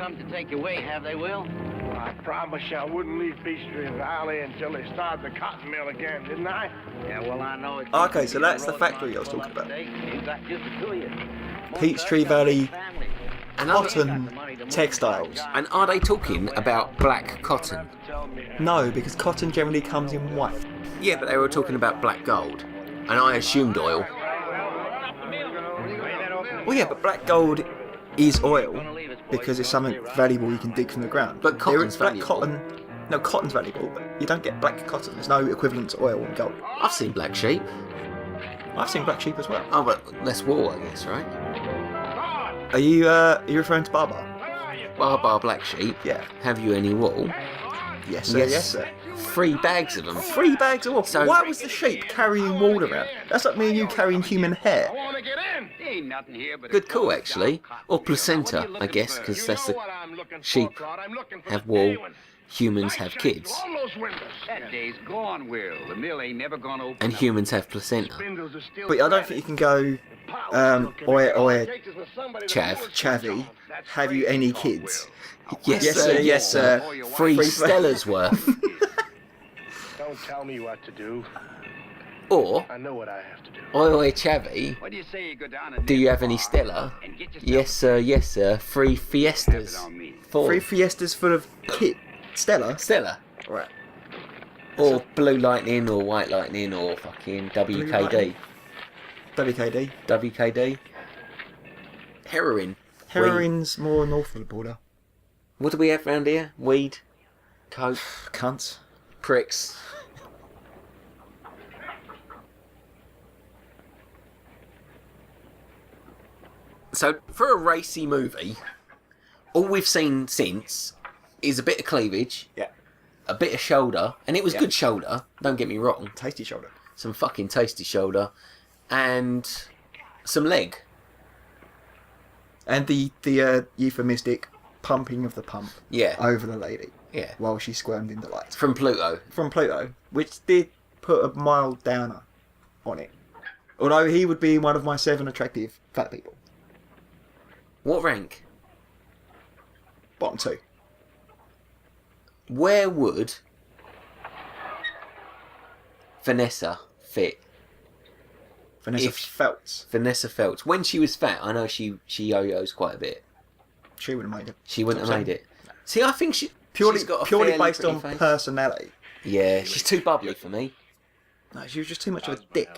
come to take you away, have they, Will? I promised you I wouldn't leave Peachtree Valley until they started the cotton mill again, didn't I? Yeah, well, I know it's... Okay, so that's the factory I was talking about. You got just the two of you. Peachtree Valley And are, cotton textiles. and are they talking about black cotton? No, because cotton generally comes in white. Yeah, but they were talking about black gold. And I assumed oil. Well, yeah, but black gold is oil because it's something valuable you can dig from the ground. But cotton's black valuable. cotton. No, cotton's valuable, but you don't get black cotton. There's no equivalent to oil and gold. I've seen black sheep. I've seen black sheep as well. Oh, but less wool, I guess, right? Are you referring to Barbar? Barbar black sheep. Yeah. Have you any wool? Yes, sir. Yes, sir. 3 bags of them. 3 bags of wool. So- Why was the sheep carrying wool around? That's like me and you carrying human hair. Ain't nothing here but Good call, actually. Or placenta, I guess, because that's the sheep have wool. Humans have kids. that day's gone, Will. The mill ain't never gonna open. And humans have placenta. But I don't think you can go, oi, Chavy, have you any kids? Yes, Yes, sir, sir, yes, yes, sir. sir. 3 Free- Stellas worth. Don't tell me what to do. Or, I know what I have to do. oi, Chavy, What do you say you go down and do you have any Stella? and get yourself Yes, sir. 3 Fiestas. on me? 4 3 Fiestas full of kit. Stella? Stella. Right. Or Blue Lightning, or White Lightning, or fucking WKD. Lightning. WKD. WKD. Heroin. Heroin's more north of the border. What do we have round here? Weed. Coke. Cunts. Pricks. So, for a racy movie, all we've seen since is a bit of cleavage, Yeah. a bit of shoulder, and it was Yeah. good shoulder, don't get me wrong. Tasty shoulder. Some fucking tasty shoulder, and some leg. And the euphemistic pumping of the pump Yeah, over the lady yeah. while she squirmed in delight. From Pluto. From Pluto, which did put a mild downer on it. Although he would be one of my 7 attractive fat people. What rank? Bottom 2. Where would Vanessa fit? Vanessa If- Feltz. Vanessa Feltz. When she was fat, I know she yo-yos quite a bit. She wouldn't have made it. She wouldn't have Top made 7. it. See, I think she's Purely got a based fairly on pretty face. personality. Yeah, she's too bubbly for me. No, she was just too much of a dick.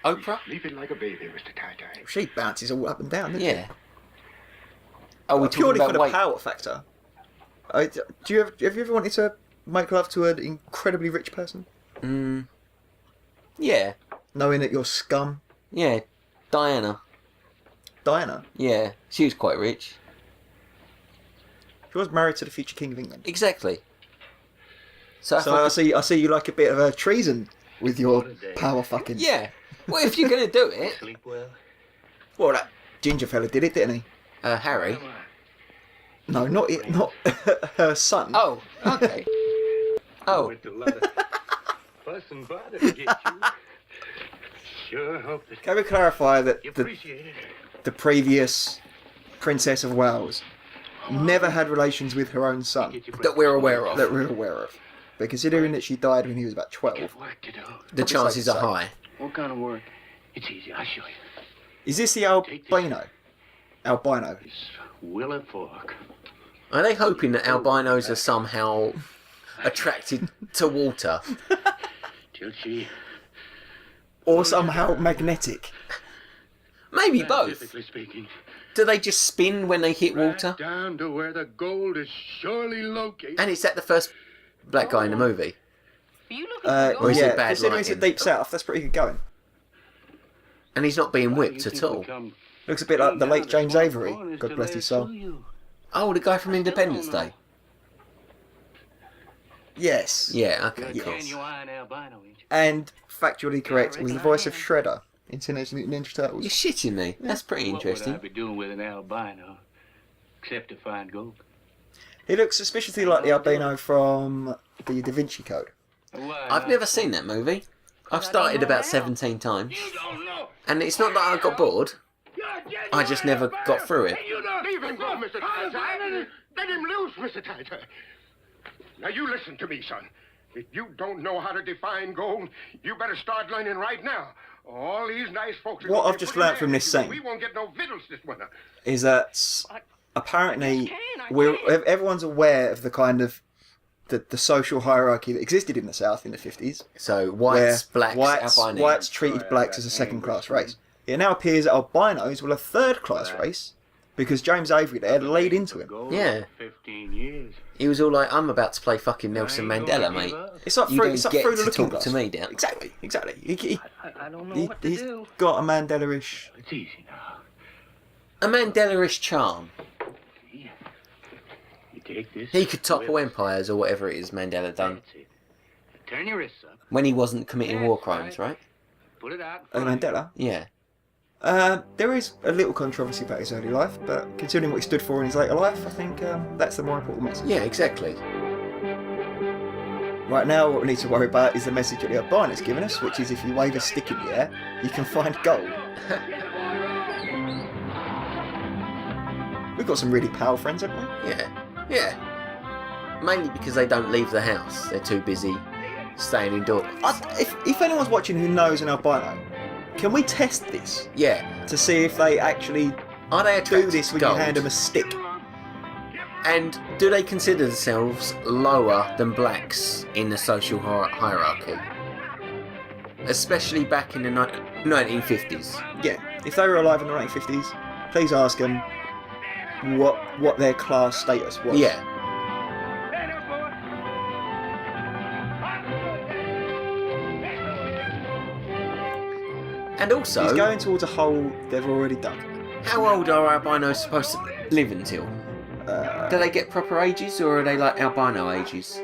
Oprah? Leave it like a baby, Mr. Tai-Tai. She bounces all up and down, doesn't Yeah. Oh, we're she? Purely talking for the about weight. power factor. Have you ever wanted to make love to an incredibly rich person? Yeah, Knowing that you're scum? yeah. Diana. Diana. Yeah, she was quite rich. She was married to the future King of England. Exactly. So, if So I see you like a bit of a treason with your power fucking. yeah. Well, if you're going to do it, Sleep well? Well, that ginger fella did it, didn't he? Harry. No, not it, not her son. Oh, okay. Oh, Went to a lot of fuss and bother to get you. Sure hope that Can we clarify that you the appreciate it. the previous Princess of Wales never had relations with her own son Get your that we're aware of. that we're aware of? But considering that she died when he was about 12, work to do. The chances are so. high. What kind of work? It's easy, I'll show you. is this the albino? Albino. It's Willow Fork. Are they hoping that albinos are somehow attracted to water? Till she... Or somehow magnetic. Maybe both. Scientifically speaking, Do they just spin when they hit water? right down to where the gold is surely located. And is that the first black guy in the movie? Well, is it yeah, bad considering it's a lighting? deep south, that's pretty good going. And he's not being You whipped think at we'll all. come Looks a bit like the late James down to Avery. corners God to bless lay his it soul. to you? Oh, the guy from Independence Day. Yes. Yeah, okay, Yes. cool. Genuine albino, ain't you? And factually correct was the voice of Shredder in Teenage Mutant Ninja Turtles. You're shitting me. That's pretty What would I interesting. be doing with an albino except to find gold? He looks suspiciously like the albino from the Da Vinci Code. Why, I've never seen that movie. I've started about 17 times. And it's not that I got bored. I just never got through it. You don't leave him go, Mr. Tai. Let him loose, Mr. Tai. Now, you listen to me, son. If you don't know how to define gold, you better start learning right now. All these nice folks... What I've just learnt from this scene... We won't get no victuals this winter. ...is that apparently everyone's aware of the kind of... The social hierarchy that existed in the South in the 50s. So whites, blacks, albinos. Whites treated blacks as a second-class race. It now appears that albinos were a third-class race because James Avery there laid into him. Yeah. 15 years. He was all like, I'm about to play fucking Nelson Mandela, mate. It's like you through, don't it's like get through the to looking talk glass. to me, Dan. Exactly. I don't know what to He's do. got a Mandela-ish... It's easy now. A Mandela-ish charm. You take this. He could topple empires or whatever it is Mandela done. That's it. Turn your wrists up. When he wasn't committing war crimes, right? Put it out. Mandela? Yeah. There is a little controversy about his early life, but considering what he stood for in his later life, I think that's the more important message. Yeah, exactly. Right now, what we need to worry about is the message that the albino's given us, which is if you wave a stick in the air, you can find gold. We've got some really pal friends, haven't we? Yeah. Mainly because they don't leave the house. They're too busy staying indoors. If anyone's watching who knows an albino, can we test this Yeah. to see if they actually Are they do attracted this to when gold? you hand them a stick? And do they consider themselves lower than blacks in the social hierarchy? Especially back in the 1950s. Yeah, if they were alive in the 1950s, please ask them what their class status was. Yeah. And also, He's going towards a hole they've already dug. how old are albinos supposed to live until? Do they get proper ages, or are they like albino ages?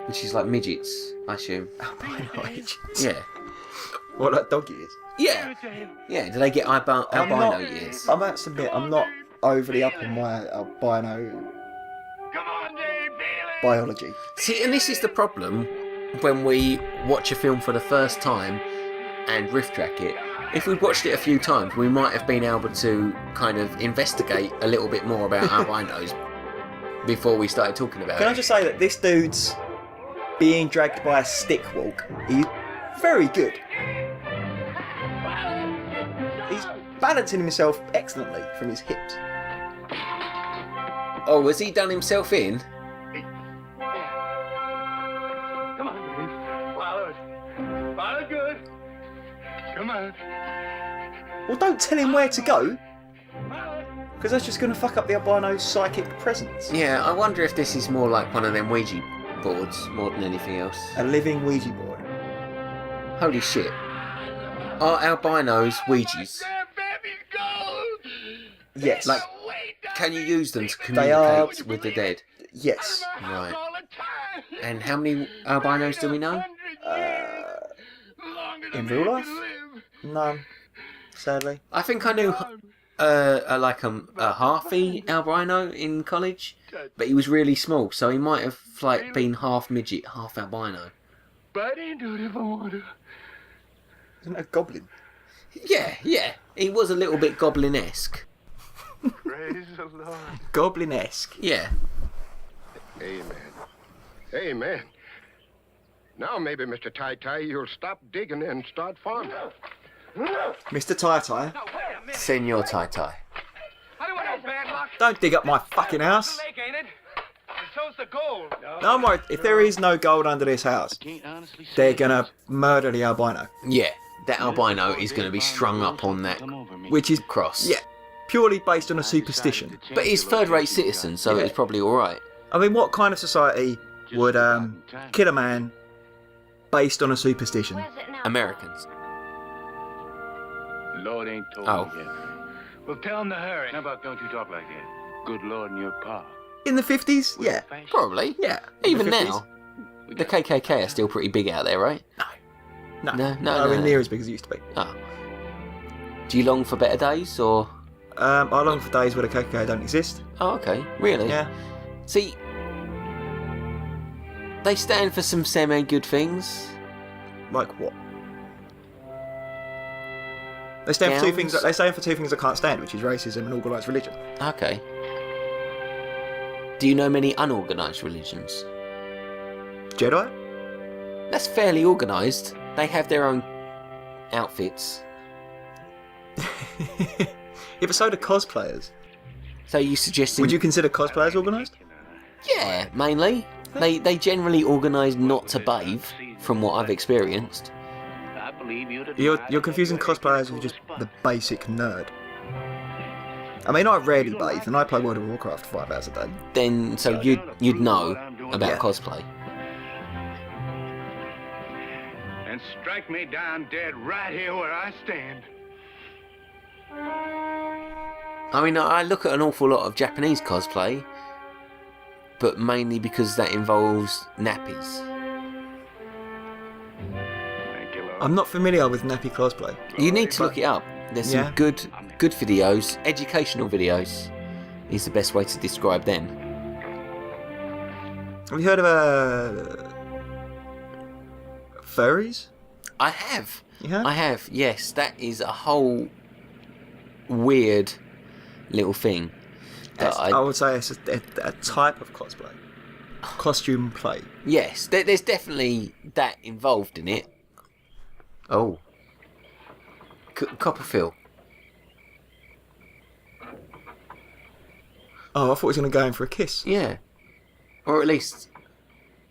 Which is like midgets, I assume. Albino age. Yeah. What, like dog years? Yeah. Yeah, do they get albino years? I must admit, I'm not overly up on my albino biology. See, and this is the problem when we watch a film for the first time and riff track it. If we'd watched it a few times, we might have been able to kind of investigate a little bit more about albinos before we started talking about Can it. I just say that this dude's being dragged by a stick walk, he's very good. He's balancing himself excellently from his hips. Oh, has he done himself in? Come on, Dave. Follow it. Follow good. Come on. Well, don't tell him where to go, because that's just going to fuck up the albino's psychic presence. Yeah, I wonder if this is more like one of them Ouija boards more than anything else. A living Ouija board. Holy shit. Are albinos Ouijas? Yes. Like, can you use them to They are- communicate with the dead? Yes. Right. And how many albinos do we know? In real life? None. Sadly. I think I knew a halfy albino in college, but he was really small, so he might have like been half midget, half albino. But I do it if I want to. Isn't it a goblin? Yeah, he was a little bit goblin-esque. Praise the Lord. Goblin-esque. Yeah. Amen. Amen. Now maybe, Mr. Tai, you'll stop digging and start farming. Mr. Tai-Tai, Senor Tai Tai. I don't want no bad luck. don't dig up my fucking house. Lake, ain't it? And so's the gold. No, I'm worried. If there is no gold under this house, Can't honestly say they're gonna murder the albino. Yeah, that albino is going to be strung up on that Which is, cross. yeah, purely based on a superstition. But he's third-rate citizen, so it's probably alright. I mean, what kind of society would kill a man based on a superstition? Americans. Lord ain't told Oh. me yet. Well, tell him to hurry. How about don't you talk like that? Good Lord and your pa. In the 50s? Yeah. Probably. Yeah. Even In the 50s? now. The KKK are still pretty big out there, right? No. No. Nowhere near as big as it used to be. Oh. Do you long for better days, or...? I long for days where the KKK don't exist. Oh, okay. Really? Yeah. See, they stand for some semi-good things. Like what? They stand for two Gowns? things. They stand for two things I can't stand, which is racism and organised religion. Okay. Do you know many unorganised religions? Jedi? That's fairly organised. They have their own outfits. Yeah, but so do cosplayers. So you suggesting? Would you consider cosplayers organised? Yeah, mainly. They generally organise not to bathe, from what I've experienced. You're confusing cosplayers with just the basic nerd. I mean, I rarely bathe, and I play World of Warcraft 5 hours a day. Then, so you'd know about Yeah. cosplay. And strike me down dead right here where I stand. I mean, I look at an awful lot of Japanese cosplay, but mainly because that involves nappies. Thank you, Lord. I'm not familiar with nappy cosplay. You need to look it up. There's some Yeah. good videos, educational videos, is the best way to describe them. Have you heard of furries? I have. Yeah. I have, yes. That is a whole weird little thing. That I would say it's a type of cosplay. Costume play. Yes, there's definitely that involved in it. Oh. Copperfield. Oh, I thought he was going to go in for a kiss. Yeah. Or at least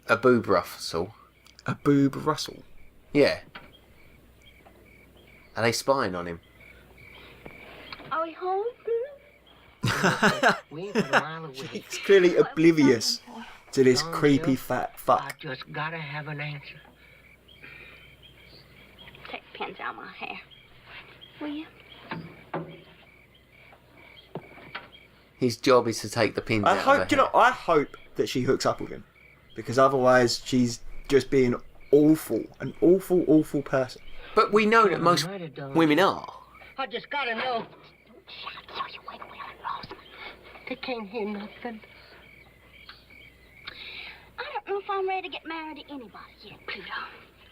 a boob rustle. A boob rustle. Yeah. Are they spying on him? Are we home? We ain't but a mile away. She's clearly oblivious to this Don't creepy you? fat I fuck. just gotta have an answer. Take the pins out of my hair. Will you? His job is to take the pins out of her hair. I hope that she hooks up with him, because otherwise she's just being awful, an awful person. But we know that most Might have done. women are. I just gotta know. Shout so you wake Will and Rosa. They can't hear nothing. I don't know if I'm ready to get married to anybody yet, Pluto.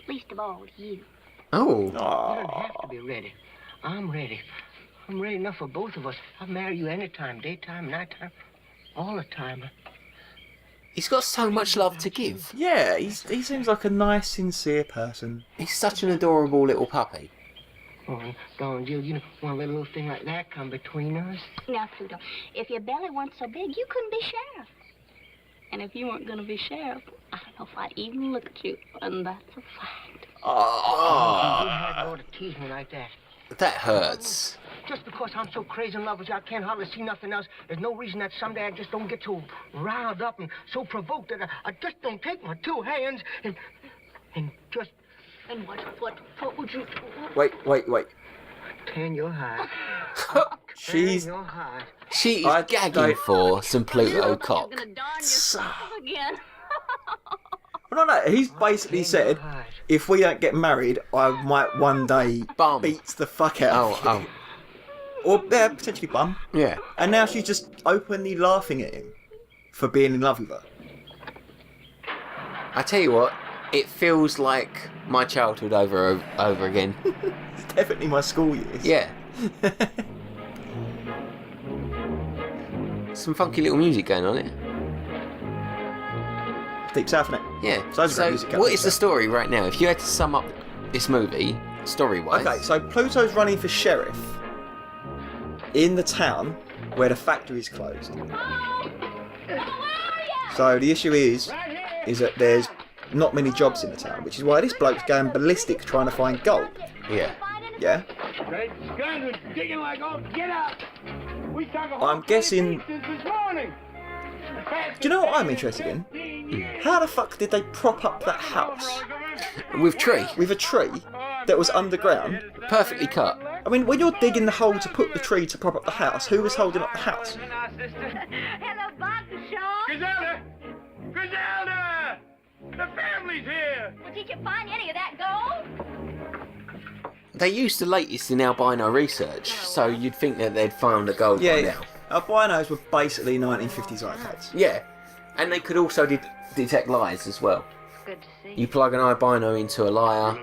Least of all to you. Oh. You don't have to be ready. I'm ready. I'm ready enough for both of us. I'll marry you anytime, daytime, nighttime, all the time. He's got so much love to give. Yeah, he seems like a nice, sincere person. He's such an adorable little puppy. Oh, darling Jill, you know, want to let a little thing like that come between us? Now, Pluto, if your belly weren't so big, you couldn't be sheriff. And if you weren't going to be sheriff, I don't know if I'd even look at you. And that's a fact. You had more to tease me like that. That hurts. Just because I'm so crazy in love with you, I can't hardly see nothing else. There's no reason that someday I just don't get so riled up and so provoked that I just don't take my two hands and just And what would you do? Wait. tan your hide. She's Tan your hide. She is I gagging don't- for some Pluto cock. You're going to darn yourself again. no. He's basically said, if we don't get married, I might one day Bum. beat the fuck out of you. Oh. Or potentially bum. Yeah. And now she's just openly laughing at him for being in love with her. I tell you what, it feels like my childhood over again. It's definitely my school years. Yeah. Some funky little music going on here. Deep South, innit? Yeah. So that's great music, what is the Captain story right now? If you had to sum up this movie, story-wise. Okay, so Pluto's running for sheriff in the town where the factory's closed. So the issue is that there's not many jobs in the town, which is why this bloke's going ballistic trying to find gold. Yeah. Yeah? Great guns are digging like all get out. We talk I'm guessing... this morning. Do you know what I'm interested in? How the fuck did they prop up that house With tree. with a tree that was underground? Perfectly cut. I mean, when you're digging the hole to put the tree to prop up the house, who was holding up the house? Hello, Dr. Shaw. Griselda! The family's here! Well, did you find any of that gold? They used the latest in albino research, so you'd think that they'd found a gold Yeah, by yeah. now. Albinos were basically 1950s arcades. Yeah. And they could also detect lies as well. Good to see You plug an albino into a liar,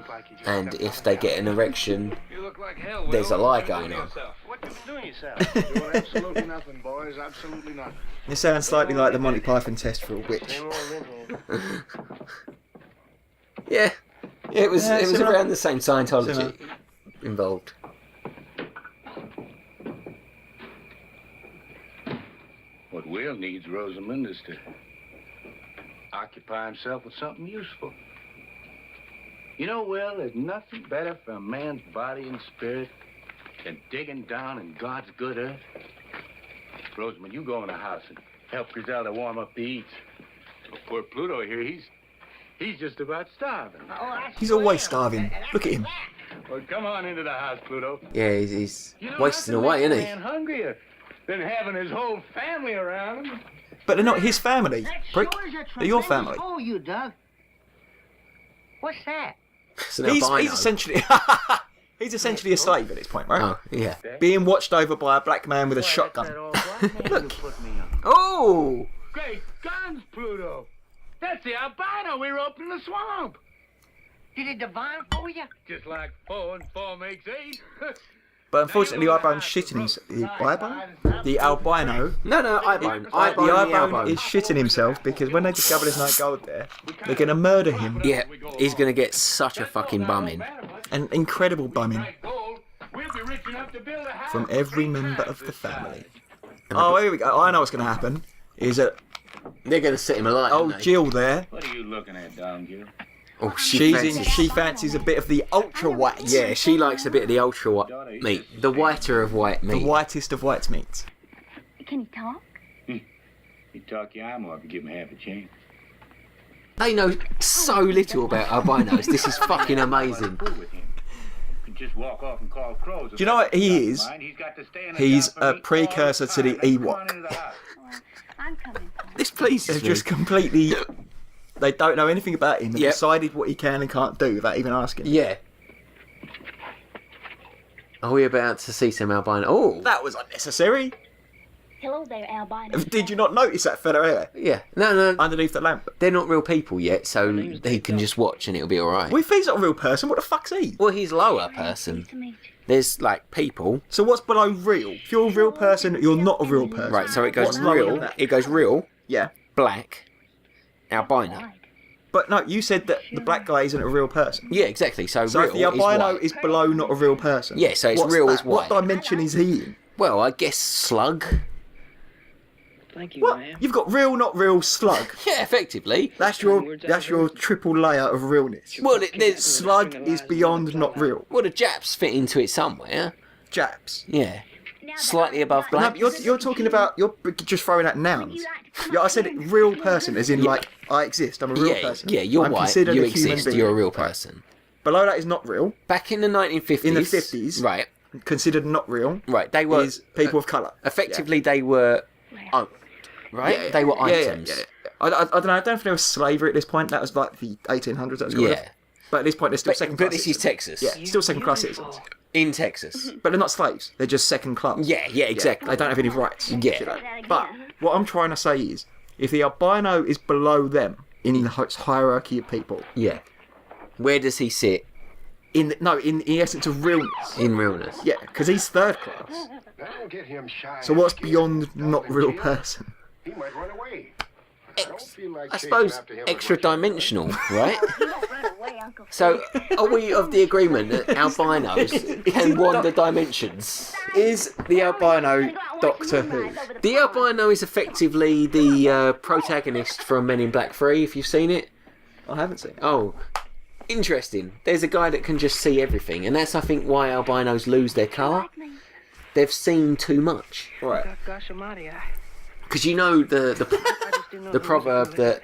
and if they get an erection, You look like hell, there's a lie going on. What you doing yourself? Doing absolutely nothing, boys. Absolutely nothing. It sounds slightly like the Monty Python test for a witch. Yeah, it was similar. around the same Scientology Similar. involved. What Will needs, Rosamond, is to occupy himself with something useful. You know, Will, there's nothing better for a man's body and spirit than digging down in God's good earth. Rosamond, you go in the house and help Griselda warm up the eats. Well, poor Pluto here, he's just about starving. He's always starving. Look at him. Well, come on into the house, Pluto. Yeah, he's You know, wasting nothing away, makes a isn't he? man hungrier than having his whole family around him. But they're not his family, prick. They're your family. Oh, you Doug. What's that? It's an He's albino. essentially... He's essentially a slave at this point, right? Oh, yeah. Being watched over by a black man with a shotgun. Look. Oh! Great guns, Pluto. That's the albino we roped in the swamp. Did it divine for you? Just like 4 and 4 makes 8. But unfortunately, the albino's shitting himself. The albino? No, Eyebone. The Eyebone, albino is shitting himself because when they discover there's no gold there, they're going to murder him. Yeah, he's going to get such a fucking bumming. An incredible bumming We'll be rich enough to build a house from every member of the family. Oh, here we go. I know what's going to happen. Is that They're going to set him alight, old aren't they? Jill there? What are you looking at, Don Gill? Oh, She fancies a bit of the ultra white. Yeah, she likes a bit of the ultra white meat. The whiter of white The meat. whitest of white meats. Can you talk? You talk your arm off and give him half a chance. They know so little about albinos. This is fucking amazing. Just walk off and call crows. Do you know what he is? He's a precursor to the Ewok. I'm coming. This pleases They've me. just completely... They don't know anything about him. They've Yep. decided what he can and can't do without even asking. Yeah. Are we about to see some albino? Oh, That was unnecessary. Hello there, albino. Did you not notice that fella here? yeah. No, Underneath the lamp? they're not real people yet, so he can just watch and it'll be alright. Well, if he's not a real person, what the fuck's he? Well, he's lower person. Nice to meet you. There's like people. So what's below real? If you're a real person, you're not a real person. Right, so it goes What's lower than real. that? It goes real, Yeah. black, albino. Right. But no, you said that the black guy isn't a real person. Yeah, exactly. So, So real if the albino is white. is below not a real person. Yeah, so it's what's real that? is white. What dimension is he in? Well, I guess slug. Thank you, What? ma'am. You've got real, not real, slug. Yeah, effectively. That's your triple layer of realness. Well, there's Slug is beyond not real. Well, the Japs fit into it somewhere. Japs. Yeah. Slightly above No, black. but you're talking about, you're just throwing out nouns. Yeah, I said real person, as in like, I exist, I'm a real person. Yeah, you're I'm white, considered you a human exist, being. you're a real person. Below that is not real, Back in the 1950s... In the 50s. Right, considered not real, right, they were... is people of colour. Effectively, they were owned, right? Yeah. They were Yeah, yeah, items. yeah. I don't know, I don't think there was slavery at this point, that was like the 1800s, that was good. Yeah. But at this point, they're still second class But this is citizens. Texas. Yeah, still second class citizens. In Texas. But they're not slaves, they're just second class. Yeah, exactly. They don't have any rights. Yeah. You know. But what I'm trying to say is, if the albino is below them in the hierarchy of people, Yeah. Where does he sit in the essence of realness, in realness? yeah, because he's third class. That'll get him shy. So what's beyond not real person? He might run away. I don't feel like I chasing suppose after him extra as much as- dimensional, right? You don't run away, Uncle. So, are we of the agreement that albinos can wander dimensions? Is the albino Doctor Who? The albino is effectively the protagonist from Men in Black 3, if you've seen it. I haven't seen it. Oh, interesting. There's a guy that can just see everything, and that's, I think, why albinos lose their colour. They've seen too much. Right. Gosh almighty, Because you know the proverb that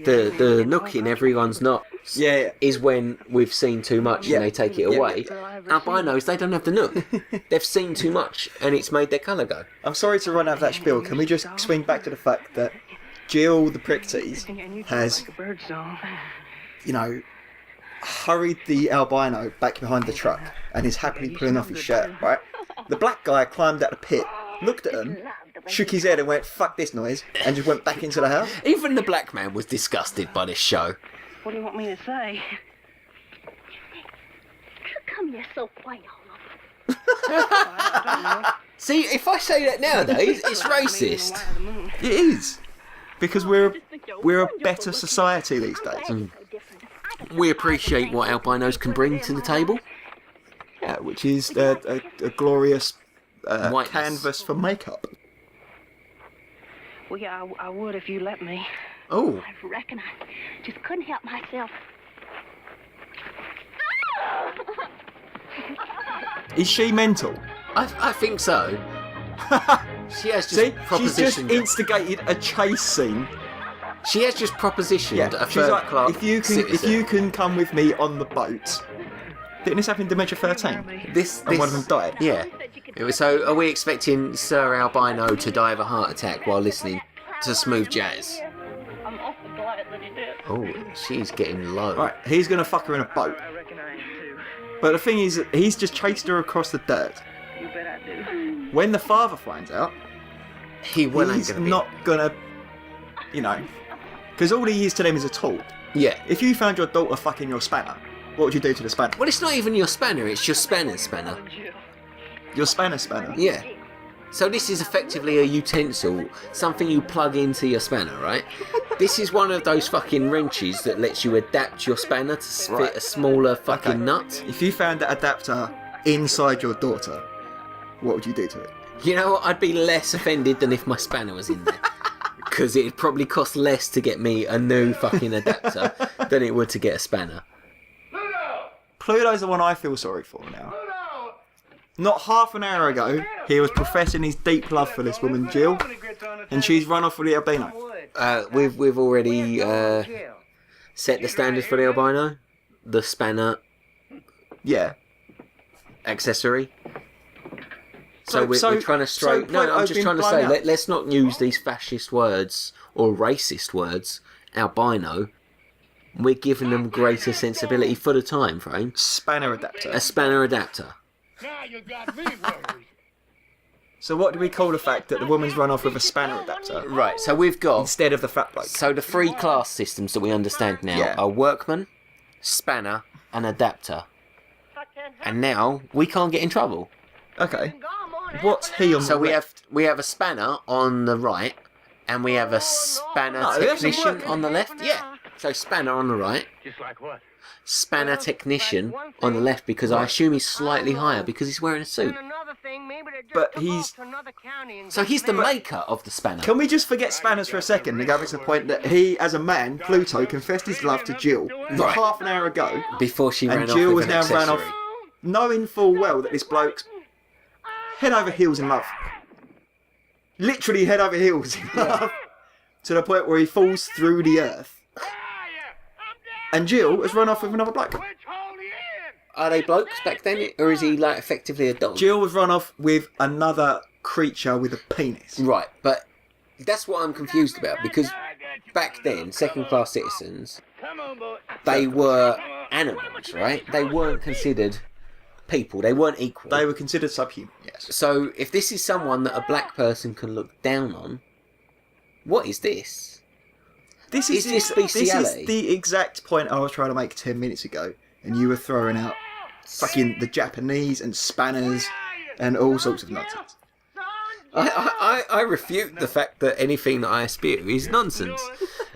the nook in everyone's knot Yeah. is when we've seen too much Yeah. and they take it Yeah. away. Albinos, they don't have the nook. They've seen too much and it's made their colour go. I'm sorry to run out of that spiel. Can we just swing back to the fact that Jill the prick tease has, you know, hurried the albino back behind the truck and is happily pulling off his shirt, right? The black guy climbed out the pit, looked at him, shook his head and went, fuck this noise, and just went back into the house. Even the black man was disgusted by this show. What do you want me to say? How come you're so white all over? I don't know. See, if I say that nowadays, it's racist. Light of the moon. It is. Because we're a better society these days. We appreciate what albinos can bring to the table. Yeah, which is a glorious Whiteness. canvas for makeup. Well, yeah, I would if you let me. Oh, I reckon I just couldn't help myself. is she mental? I think so. She has just See, she's just propositioned. instigated a chase scene. She has just propositioned Yeah, a she's third like, class if you can come with me on the boat. Didn't this happen in Dementia 13? This, And one of them died. Yeah. So, are we expecting Sir Albino to die of a heart attack while listening to smooth jazz? I'm awful glad that he did. Oh, she's getting low. Right, he's going to fuck her in a boat. I reckon I am too. But the thing is, he's just chased her across the dirt. You bet I do. When the father finds out, He well ain't he's gonna be. not gonna, because all he is to them is a tool. Yeah. If you found your daughter fucking your spanner, what would you do to the spanner? Well, it's not even your spanner, it's your spanner's spanner. Your spanner. Yeah. So this is effectively a utensil, something you plug into your spanner, right? This is one of those fucking wrenches that lets you adapt your spanner to fit Right. a smaller fucking Okay. nut. If you found that adapter inside your daughter, what would you do to it? You know what? I'd be less offended than if my spanner was in there. Because it'd probably cost less to get me a new fucking adapter than it would to get a spanner. Pluto's the one I feel sorry for now. Not half an hour ago, he was professing his deep love for this woman, Jill, and she's run off with the albino. We've already set the standards for the albino. The spanner Yeah. accessory. So we're trying to so straight. No, I'm Pluto's just been trying to blown say, out. let's not use these fascist words or racist words. Albino. We're giving them greater sensibility for the time frame. Spanner adapter. A spanner adapter. Now you got me worried. So what do we call the fact that the woman's run off with a spanner adapter Right. So we've got. instead of the fat bloke? So the three class systems that we understand now Yeah. are workman, spanner, and adapter. And now we can't get in trouble. Okay. What's he on So the we have a spanner on the right, and we have a spanner No, that's a technician work- on the left. Yeah. So spanner on the right, Just like what? spanner technician on the left, because I assume he's slightly higher because he's wearing a suit. But he's- So he's the maker of the spanner. Can we just forget spanners for a second and go back to the point that he, as a man, Pluto, confessed his love to Jill Right. half an hour ago, Before she and ran Jill off was with an now ran off, accessory. knowing full well that this bloke's head over heels in love. Literally head over heels in love. To the point where he falls through the earth. And Jill has run off with another bloke. Are they blokes back then, or is he like effectively a dog? Jill was run off with another creature with a penis. Right, but that's what I'm confused about, because back then, second-class citizens, they were animals, right? They weren't considered people. They weren't equal. They were considered subhuman, yes. So if this is someone that a black person can look down on, what is this? This Is this this is bestiality? the exact point I was trying to make 10 minutes ago, and you were throwing out fucking the Japanese and spanners and all sorts of nonsense. I refute the fact that anything that I spew is nonsense.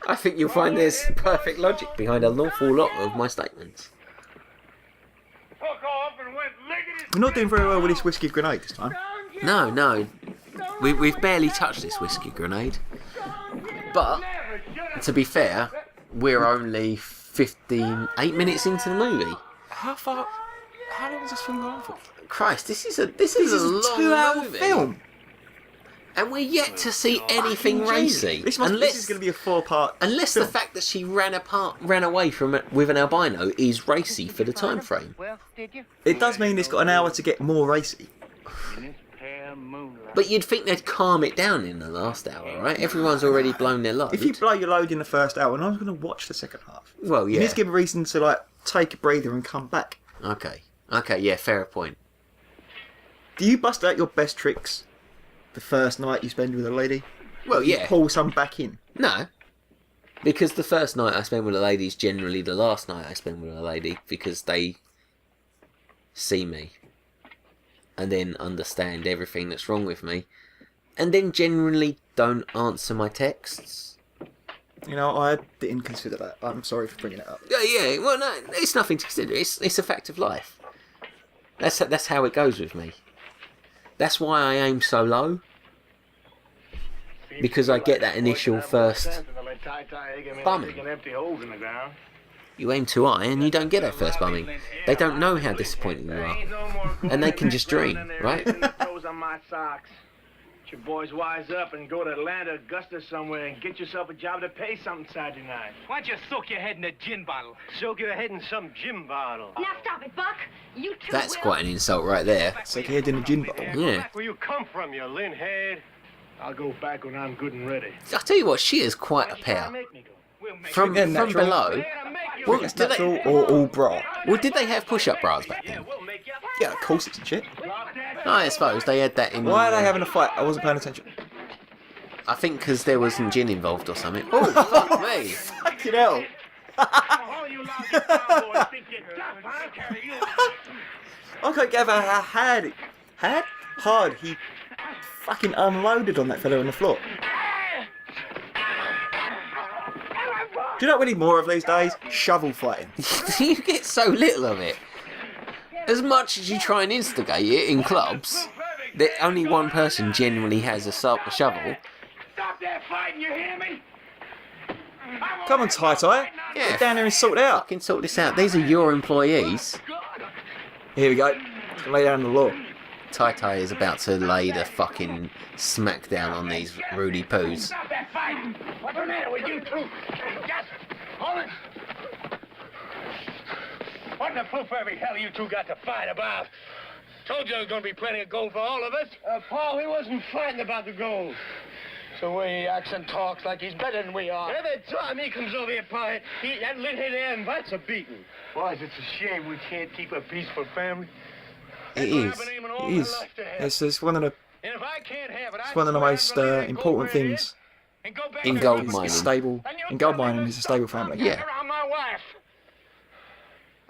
I think you'll find there's perfect logic behind an awful lot of my statements. We're not doing very well with this whiskey grenade this time. No. We've barely touched this whiskey grenade. But, to be fair, we're only 8 minutes into the movie. How long has this film gone on for? Christ, this is a This is a long 2-hour movie. film. And we're yet to see anything racy. This is going to be a 4-part. Unless the fact that she ran away from it with an albino is racy for the time frame. Well, did you? It does mean it's got an hour to get more racy. But you'd think they'd calm it down in the last hour, right? Everyone's already blown their load. If you blow your load in the first hour, no one's going to watch the second half. Well, You yeah. need to give a reason to take a breather and come back. Okay, yeah, fair point. Do you bust out your best tricks the first night you spend with a lady? Well, Do you yeah. pull some back in? No. Because the first night I spend with a lady is generally the last night I spend with a lady, because they see me and then understand everything that's wrong with me, and then generally don't answer my texts. You know, I didn't consider that. I'm sorry for bringing it up. Yeah, well, no, it's nothing to consider. It's a fact of life. That's how it goes with me. That's why I aim so low. Because I get that initial first bumming. You aim too high and you don't get that first bumming. They don't know how disappointed you are. And they can just dream, right? Your boys wise up and go to Atlanta, Augusta somewhere and get yourself a job to pay something Saturday night. Why don't you soak your head in a gin bottle? Soak your head in some gin bottle. Now stop it, Buck. You two That's will. quite an insult right there. So your head in a gin bottle. Yeah. Back where you come from, you lin head. I'll go back when I'm good and ready. I'll tell you what, she is quite a pair. Make me go. We'll make From Yeah, natural. below. Well, it's natural or all bra. Well, did they have push-up bras back then? Yeah, of course it's shit. No, I suppose they had that in. Why are they having a fight? I wasn't paying attention. I think because there was some gin involved or something. Oh, fuck me! Fucking hell. All you lousy cowboys think you're tough, huh? Carry you. I can't gather how hard he fucking unloaded on that fella on the floor. Do you know what we need more of these days? Shovel fighting. You get so little of it. As much as you try and instigate it in clubs, that only one person genuinely has a shovel. Stop that fighting, you hear me? Come on, Tie-Tie. Yeah. Get down there and sort it out. Fucking sort this out. These are your employees. Here we go. Lay down on the law. Tai is about to lay the fucking smackdown on these Rudy Poos. Stop that fighting! What's the matter with you two? Just hold it! What in the poof every hell you two got to fight about? Told you there was going to be plenty of gold for all of us. Paul, he wasn't fighting about the gold. It's the way he acts and talks like he's better than we are. Every time he comes over here, Paul, that lit his air invites a beating. Boys, it's a shame we can't keep a peaceful family. It is. It is. It's one of the. It's one of the most important things In gold It's mining. stable. In gold mining, is a stable family. Yeah.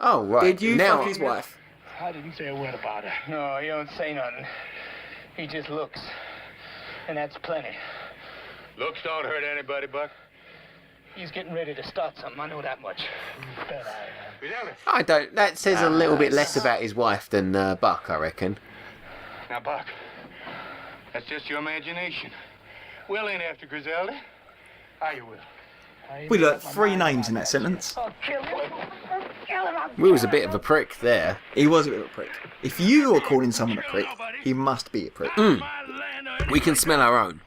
Oh, right. Did you now, fuck his wife? I didn't say a word about her. No, he don't say nothing. He just looks. And that's plenty. Looks don't hurt anybody, Buck. He's getting ready to start something, I know that much. Bet I am. I don't. That says a little bit less about his wife than Buck, I reckon. Now, Buck, that's just your imagination. Will ain't after Griselda. Are you, Will? We learnt 3 names in that sentence. I'll kill him. I'll kill him. Will was a bit of a prick there. He was a bit of a prick. If you are calling someone a prick, he must be a prick. We can smell our own.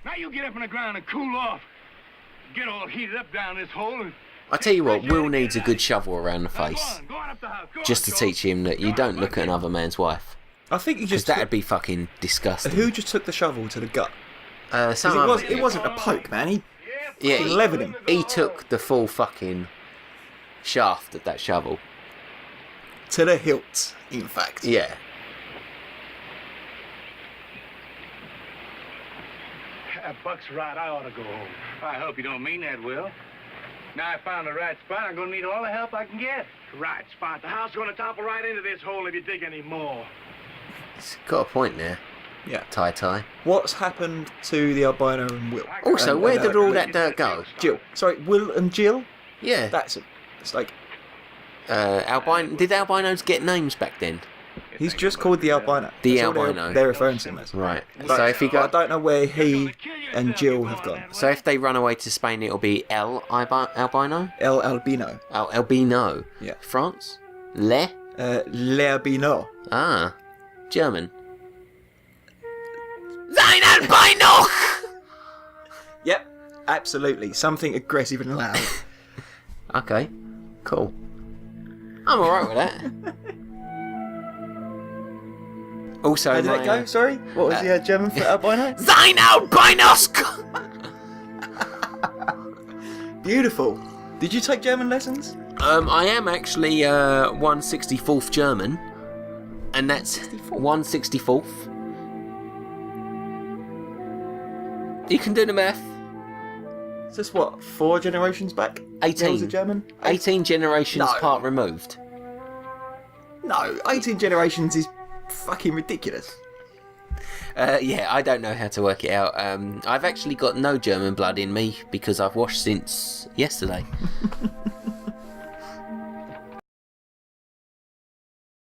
Now you get up on the ground and cool off. Get all heated up down this hole and... I tell you what, Will needs a good shovel around the face. Go on up the house. Go on, Just to Joe. teach him that you don't look at another man's wife. I think you Because just. that'd be fucking disgusting. Who just took the shovel to the gut? 'Cause Some it wasn't a poke, man. He yeah, fucking levered him. he took the full fucking shaft of that shovel. To the hilt, in fact. Yeah. Buck's right. I ought to go home. I hope you don't mean that, Will. Now I found the right spot. I'm going to need all the help I can get. Right spot. The house is going to topple right into this hole if you dig any more. It's got a point there, Yeah. Tai. What's happened to the albino and Will? Also, And- where and, did all that dirt go? Jill. Sorry, Will and Jill? Yeah. That's a mistake. Did albinos get names back then? He's just called the albino. The That's all albino. They're referring to him as. Right. But So if he I got, don't know where he and Jill have gone. so if they run away to Spain, it'll be albino, El Albino. albino. Yeah. France, le, L'Albino. German. Sein albino. Yep, absolutely. Something aggressive and loud. Okay, cool. I'm alright with that. Also, How did my, that go? Sorry? What was the German for albino? Sein albinos. Beautiful. Did you take German lessons? I am actually 1/64th German, and that's 1/64th. You can do the math. Is this what, 4 generations back? 18. He was a German? 18 generations No. part removed. No, 18 generations is fucking ridiculous. Yeah, I don't know how to work it out. I've actually got no German blood in me because I've washed since yesterday.